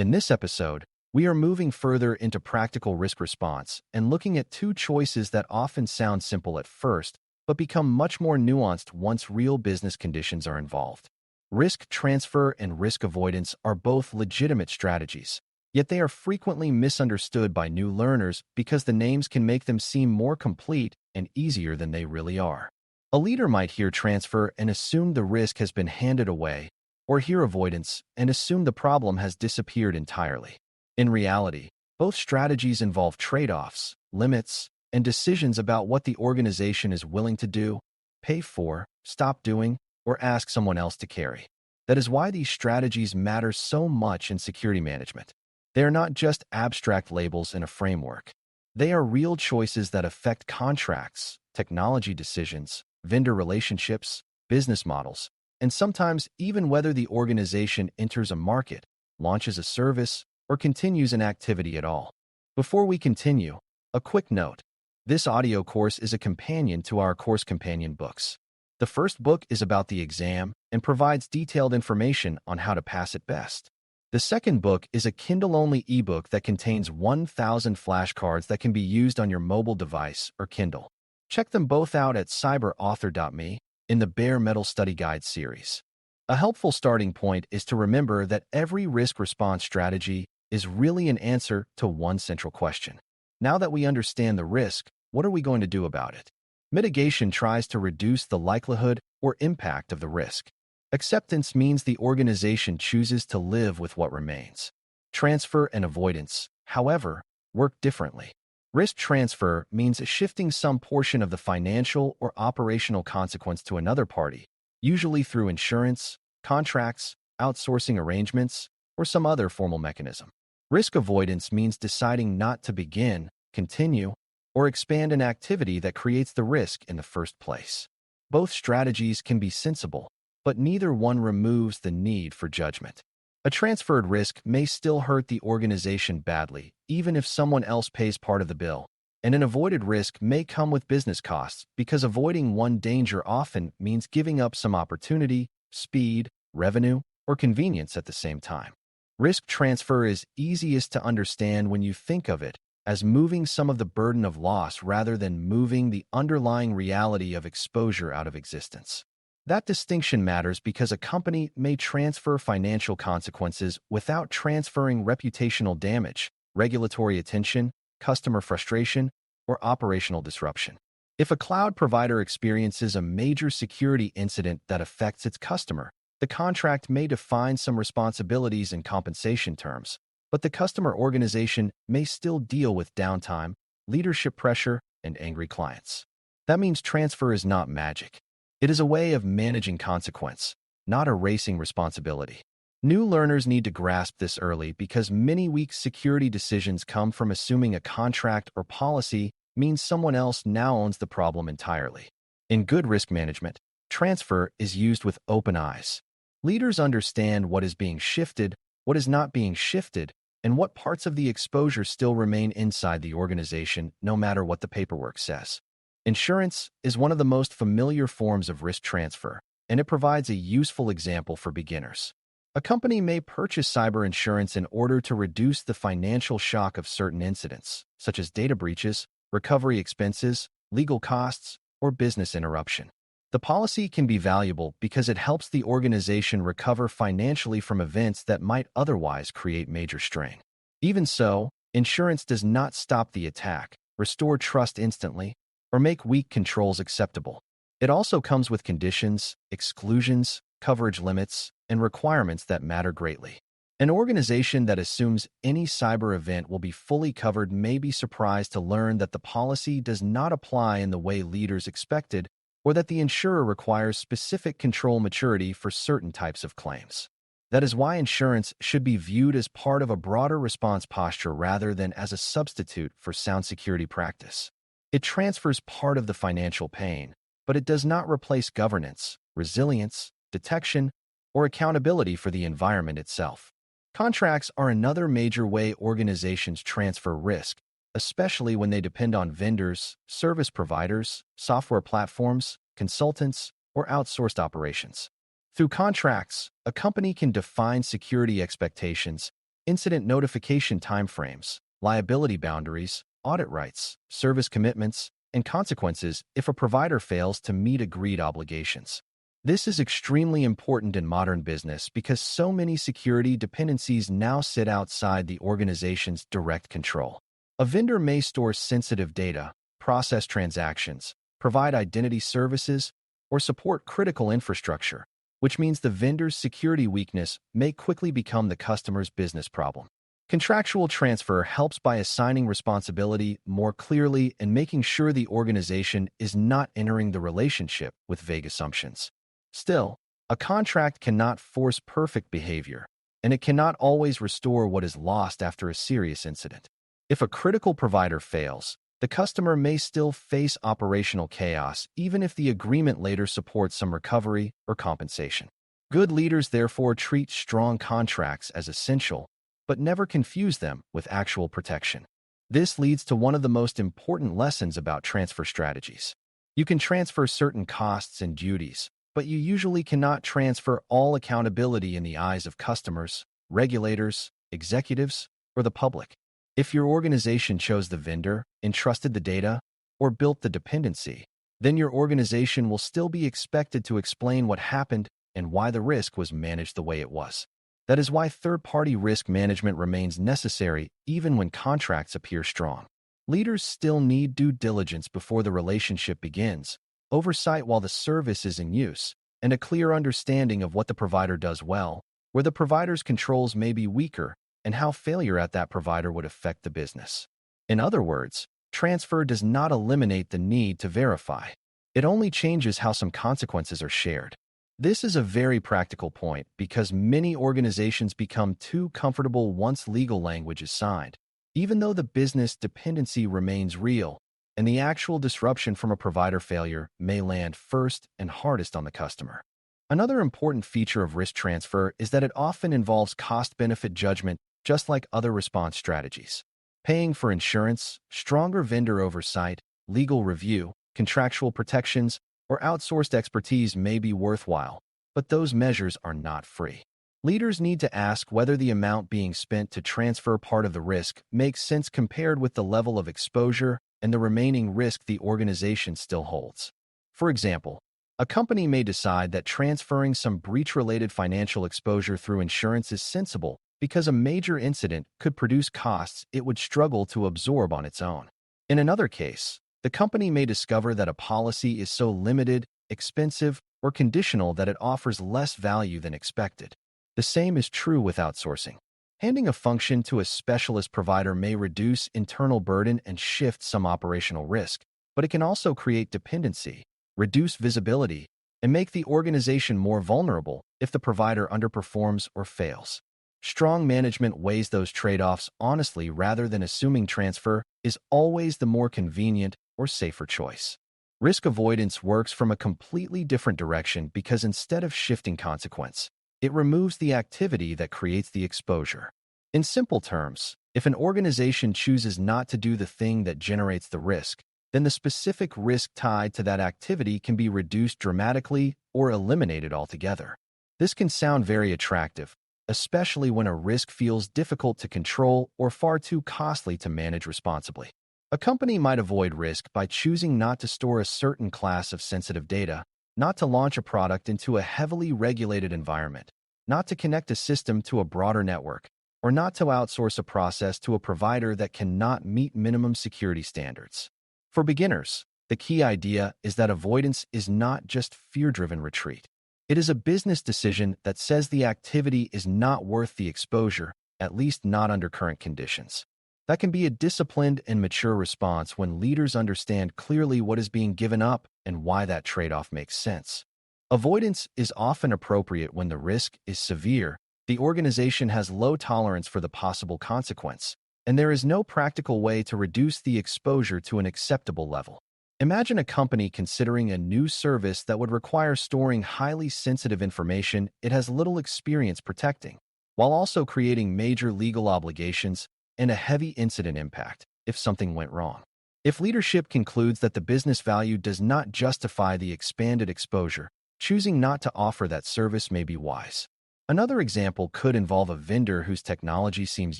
In this episode, we are moving further into practical risk response and looking at two choices that often sound simple at first, but become much more nuanced once real business conditions are involved. Risk transfer and risk avoidance are both legitimate strategies, yet they are frequently misunderstood by new learners because the names can make them seem more complete and easier than they really are. A leader might hear transfer and assume the risk has been handed away, or hear avoidance and assume the problem has disappeared entirely. In reality, both strategies involve trade-offs, limits, and decisions about what the organization is willing to do, pay for, stop doing, or ask someone else to carry. That is why these strategies matter so much in security management. They are not just abstract labels in a framework. They are real choices that affect contracts, technology decisions, vendor relationships, business models, and sometimes even whether the organization enters a market, launches a service, or continues an activity at all. Before we continue, a quick note. This audio course is a companion to our course companion books. The first book is about the exam and provides detailed information on how to pass it best. The second book is a Kindle-only ebook that contains 1,000 flashcards that can be used on your mobile device or Kindle. Check them both out at cyberauthor.me in the Bare Metal Study Guide series. A helpful starting point is to remember that every risk response strategy is really an answer to one central question. Now that we understand the risk, what are we going to do about it? Mitigation tries to reduce the likelihood or impact of the risk. Acceptance means the organization chooses to live with what remains. Transfer and avoidance, however, work differently. Risk transfer means shifting some portion of the financial or operational consequence to another party, usually through insurance, contracts, outsourcing arrangements, or some other formal mechanism. Risk avoidance means deciding not to begin, continue, or expand an activity that creates the risk in the first place. Both strategies can be sensible, but neither one removes the need for judgment. A transferred risk may still hurt the organization badly, even if someone else pays part of the bill, and an avoided risk may come with business costs because avoiding one danger often means giving up some opportunity, speed, revenue, or convenience at the same time. Risk transfer is easiest to understand when you think of it as moving some of the burden of loss rather than moving the underlying reality of exposure out of existence. That distinction matters because a company may transfer financial consequences without transferring reputational damage, regulatory attention, customer frustration, or operational disruption. If a cloud provider experiences a major security incident that affects its customer, the contract may define some responsibilities and compensation terms, but the customer organization may still deal with downtime, leadership pressure, and angry clients. That means transfer is not magic. It is a way of managing consequence, not erasing responsibility. New learners need to grasp this early because many weak security decisions come from assuming a contract or policy means someone else now owns the problem entirely. In good risk management, transfer is used with open eyes. Leaders understand what is being shifted, what is not being shifted, and what parts of the exposure still remain inside the organization, no matter what the paperwork says. Insurance is one of the most familiar forms of risk transfer, and it provides a useful example for beginners. A company may purchase cyber insurance in order to reduce the financial shock of certain incidents, such as data breaches, recovery expenses, legal costs, or business interruption. The policy can be valuable because it helps the organization recover financially from events that might otherwise create major strain. Even so, insurance does not stop the attack, restore trust instantly, or make weak controls acceptable. It also comes with conditions, exclusions, coverage limits, and requirements that matter greatly. An organization that assumes any cyber event will be fully covered may be surprised to learn that the policy does not apply in the way leaders expected, or that the insurer requires specific control maturity for certain types of claims. That is why insurance should be viewed as part of a broader response posture rather than as a substitute for sound security practice. It transfers part of the financial pain, but it does not replace governance, resilience, detection, or accountability for the environment itself. Contracts are another major way organizations transfer risk, especially when they depend on vendors, service providers, software platforms, consultants, or outsourced operations. Through contracts, a company can define security expectations, incident notification timeframes, liability boundaries, audit rights, service commitments, and consequences if a provider fails to meet agreed obligations. This is extremely important in modern business because so many security dependencies now sit outside the organization's direct control. A vendor may store sensitive data, process transactions, provide identity services, or support critical infrastructure, which means the vendor's security weakness may quickly become the customer's business problem. Contractual transfer helps by assigning responsibility more clearly and making sure the organization is not entering the relationship with vague assumptions. Still, a contract cannot force perfect behavior, and it cannot always restore what is lost after a serious incident. If a critical provider fails, the customer may still face operational chaos even if the agreement later supports some recovery or compensation. Good leaders therefore treat strong contracts as essential, but never confuse them with actual protection. This leads to one of the most important lessons about transfer strategies. You can transfer certain costs and duties, but you usually cannot transfer all accountability in the eyes of customers, regulators, executives, or the public. If your organization chose the vendor, entrusted the data, or built the dependency, then your organization will still be expected to explain what happened and why the risk was managed the way it was. That is why third-party risk management remains necessary even when contracts appear strong. Leaders still need due diligence before the relationship begins, oversight while the service is in use, and a clear understanding of what the provider does well, where the provider's controls may be weaker, and how failure at that provider would affect the business. In other words, transfer does not eliminate the need to verify. It only changes how some consequences are shared. This is a very practical point because many organizations become too comfortable once legal language is signed, even though the business dependency remains real, and the actual disruption from a provider failure may land first and hardest on the customer. Another important feature of risk transfer is that it often involves cost-benefit judgment, just like other response strategies. Paying for insurance, stronger vendor oversight, legal review, contractual protections, or outsourced expertise may be worthwhile, but those measures are not free. Leaders need to ask whether the amount being spent to transfer part of the risk makes sense compared with the level of exposure and the remaining risk the organization still holds. For example, a company may decide that transferring some breach-related financial exposure through insurance is sensible because a major incident could produce costs it would struggle to absorb on its own. In another case, the company may discover that a policy is so limited, expensive, or conditional that it offers less value than expected. The same is true with outsourcing. Handing a function to a specialist provider may reduce internal burden and shift some operational risk, but it can also create dependency, reduce visibility, and make the organization more vulnerable if the provider underperforms or fails. Strong management weighs those trade-offs honestly rather than assuming transfer is always the more convenient or safer choice. Risk avoidance works from a completely different direction because instead of shifting consequence, it removes the activity that creates the exposure. In simple terms, if an organization chooses not to do the thing that generates the risk, then the specific risk tied to that activity can be reduced dramatically or eliminated altogether. This can sound very attractive, especially when a risk feels difficult to control or far too costly to manage responsibly. A company might avoid risk by choosing not to store a certain class of sensitive data, not to launch a product into a heavily regulated environment, not to connect a system to a broader network, or not to outsource a process to a provider that cannot meet minimum security standards. For beginners, the key idea is that avoidance is not just fear-driven retreat. It is a business decision that says the activity is not worth the exposure, at least not under current conditions. That can be a disciplined and mature response when leaders understand clearly what is being given up and why that trade-off makes sense. Avoidance is often appropriate when the risk is severe, the organization has low tolerance for the possible consequence, and there is no practical way to reduce the exposure to an acceptable level. Imagine a company considering a new service that would require storing highly sensitive information it has little experience protecting, while also creating major legal obligations and a heavy incident impact if something went wrong. If leadership concludes that the business value does not justify the expanded exposure, choosing not to offer that service may be wise. Another example could involve a vendor whose technology seems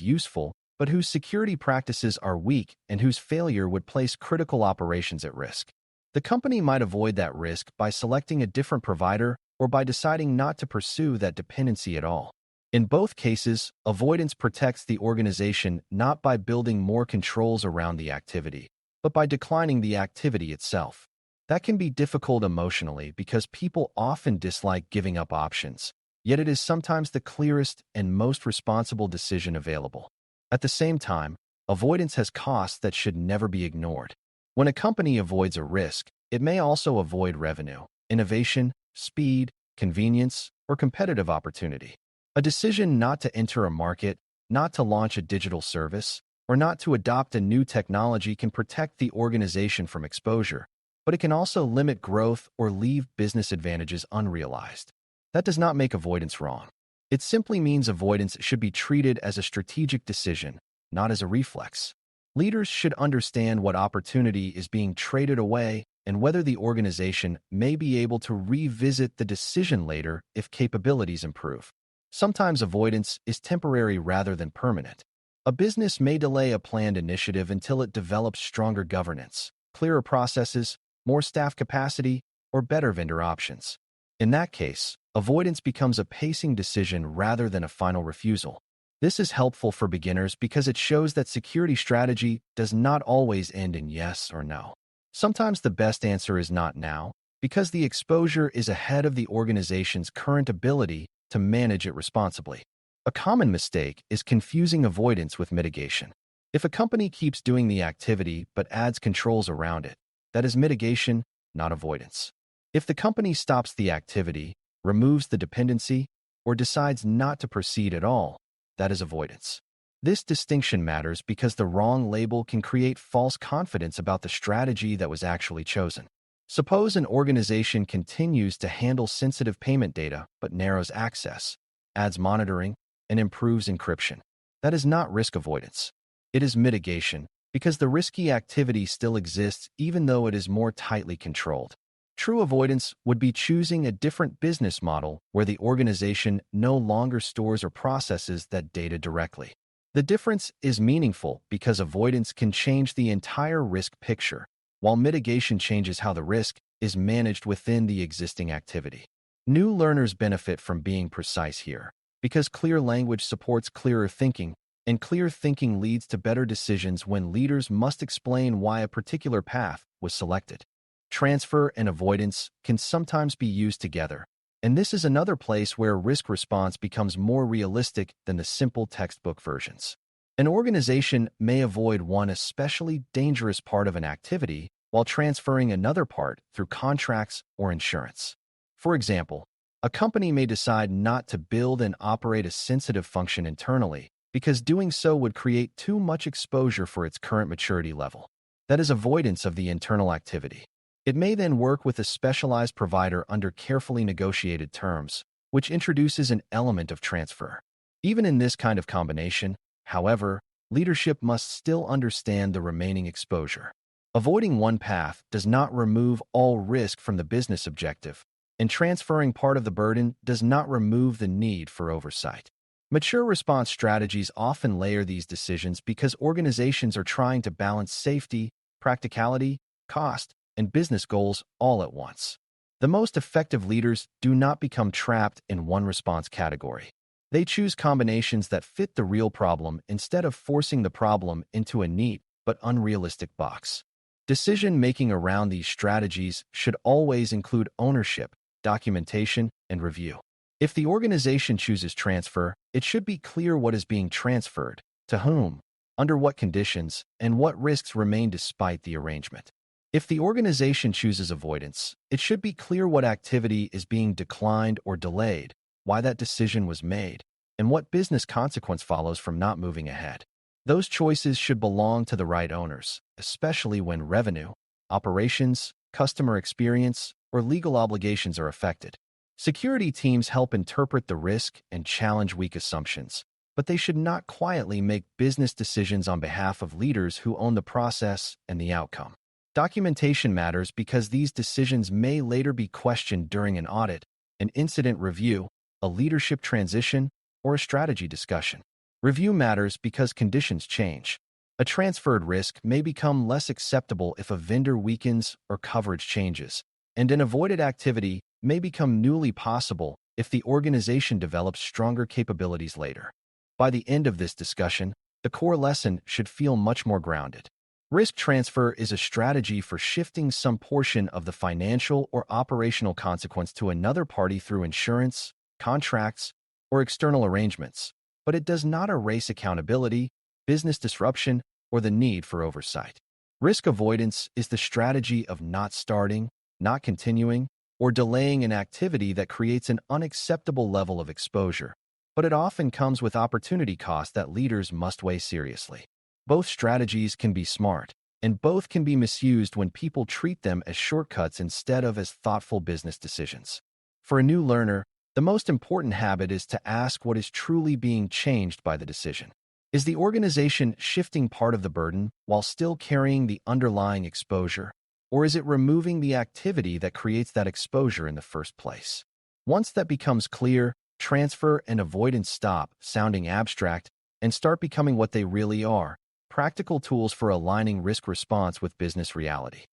useful, but whose security practices are weak and whose failure would place critical operations at risk. The company might avoid that risk by selecting a different provider or by deciding not to pursue that dependency at all. In both cases, avoidance protects the organization not by building more controls around the activity, but by declining the activity itself. That can be difficult emotionally because people often dislike giving up options, yet it is sometimes the clearest and most responsible decision available. At the same time, avoidance has costs that should never be ignored. When a company avoids a risk, it may also avoid revenue, innovation, speed, convenience, or competitive opportunity. A decision not to enter a market, not to launch a digital service, or not to adopt a new technology can protect the organization from exposure, but it can also limit growth or leave business advantages unrealized. That does not make avoidance wrong. It simply means avoidance should be treated as a strategic decision, not as a reflex. Leaders should understand what opportunity is being traded away and whether the organization may be able to revisit the decision later if capabilities improve. Sometimes avoidance is temporary rather than permanent. A business may delay a planned initiative until it develops stronger governance, clearer processes, more staff capacity, or better vendor options. In that case, avoidance becomes a pacing decision rather than a final refusal. This is helpful for beginners because it shows that security strategy does not always end in yes or no. Sometimes the best answer is not now, because the exposure is ahead of the organization's current ability to manage it responsibly. A common mistake is confusing avoidance with mitigation. If a company keeps doing the activity but adds controls around it, that is mitigation, not avoidance. If the company stops the activity, removes the dependency, or decides not to proceed at all, that is avoidance. This distinction matters because the wrong label can create false confidence about the strategy that was actually chosen. Suppose an organization continues to handle sensitive payment data but narrows access, adds monitoring, and improves encryption. That is not risk avoidance. It is mitigation, because the risky activity still exists even though it is more tightly controlled. True avoidance would be choosing a different business model where the organization no longer stores or processes that data directly. The difference is meaningful because avoidance can change the entire risk picture, while mitigation changes how the risk is managed within the existing activity. New learners benefit from being precise here, because clear language supports clearer thinking, and clear thinking leads to better decisions when leaders must explain why a particular path was selected. Transfer and avoidance can sometimes be used together, and this is another place where risk response becomes more realistic than the simple textbook versions. An organization may avoid one especially dangerous part of an activity while transferring another part through contracts or insurance. For example, a company may decide not to build and operate a sensitive function internally because doing so would create too much exposure for its current maturity level. That is avoidance of the internal activity. It may then work with a specialized provider under carefully negotiated terms, which introduces an element of transfer. Even in this kind of combination, however, leadership must still understand the remaining exposure. Avoiding one path does not remove all risk from the business objective, and transferring part of the burden does not remove the need for oversight. Mature response strategies often layer these decisions because organizations are trying to balance safety, practicality, cost, and business goals all at once. The most effective leaders do not become trapped in one response category. They choose combinations that fit the real problem instead of forcing the problem into a neat but unrealistic box. Decision-making around these strategies should always include ownership, documentation, and review. If the organization chooses transfer, it should be clear what is being transferred, to whom, under what conditions, and what risks remain despite the arrangement. If the organization chooses avoidance, it should be clear what activity is being declined or delayed, why that decision was made, and what business consequence follows from not moving ahead. Those choices should belong to the right owners, especially when revenue, operations, customer experience, or legal obligations are affected. Security teams help interpret the risk and challenge weak assumptions, but they should not quietly make business decisions on behalf of leaders who own the process and the outcome. Documentation matters because these decisions may later be questioned during an audit, an incident review, a leadership transition, or a strategy discussion. Review matters because conditions change. A transferred risk may become less acceptable if a vendor weakens or coverage changes, and an avoided activity may become newly possible if the organization develops stronger capabilities later. By the end of this discussion, the core lesson should feel much more grounded. Risk transfer is a strategy for shifting some portion of the financial or operational consequence to another party through insurance, contracts, or external arrangements, but it does not erase accountability, business disruption, or the need for oversight. Risk avoidance is the strategy of not starting, not continuing, or delaying an activity that creates an unacceptable level of exposure, but it often comes with opportunity costs that leaders must weigh seriously. Both strategies can be smart, and both can be misused when people treat them as shortcuts instead of as thoughtful business decisions. For a new learner, the most important habit is to ask what is truly being changed by the decision. Is the organization shifting part of the burden while still carrying the underlying exposure, or is it removing the activity that creates that exposure in the first place? Once that becomes clear, transfer and avoidance stop sounding abstract and start becoming what they really are: practical tools for aligning risk response with business reality.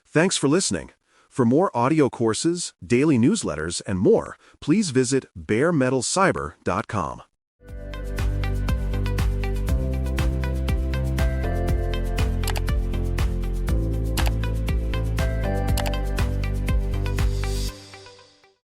Thanks for listening. For more audio courses, daily newsletters, and more, please visit baremetalcyber.com.